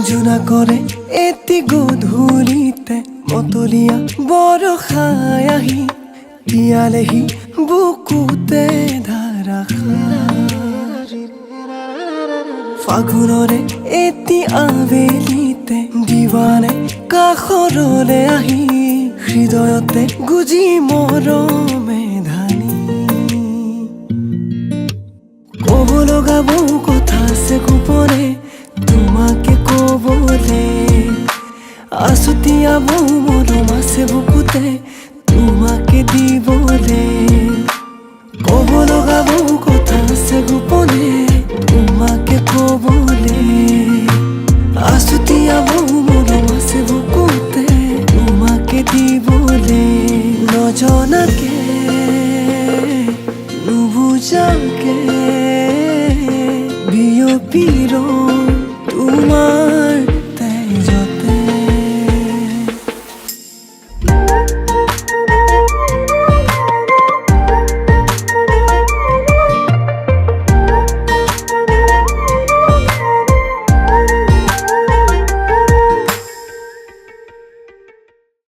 জোনা কৰে এটি গধূলিতে মতলীয়া বৰষাই আহি তিয়ালেহি বুকুতে ধাৰাসাৰ। ফাগুনৰে এটি আবেলিতে দিৱানে কাষৰলে আহি হৃদয়তে গুজি মৰমে ধানি। ক'ব লগা বহু কথা আছে গোপনে তোমাকে কবলে, আছুতীয়া বহু মৰম আছে বুকুতে তোমাকে দিবলে। ক'ব লগা বহু কথা আছে গোপনে তোমাকে কবলে, আছুতীয়া বহু মৰম আছে বুকুতে তোমাকে দিবলে। নজনাকে নুবুজাকে বিয়পি ৰয়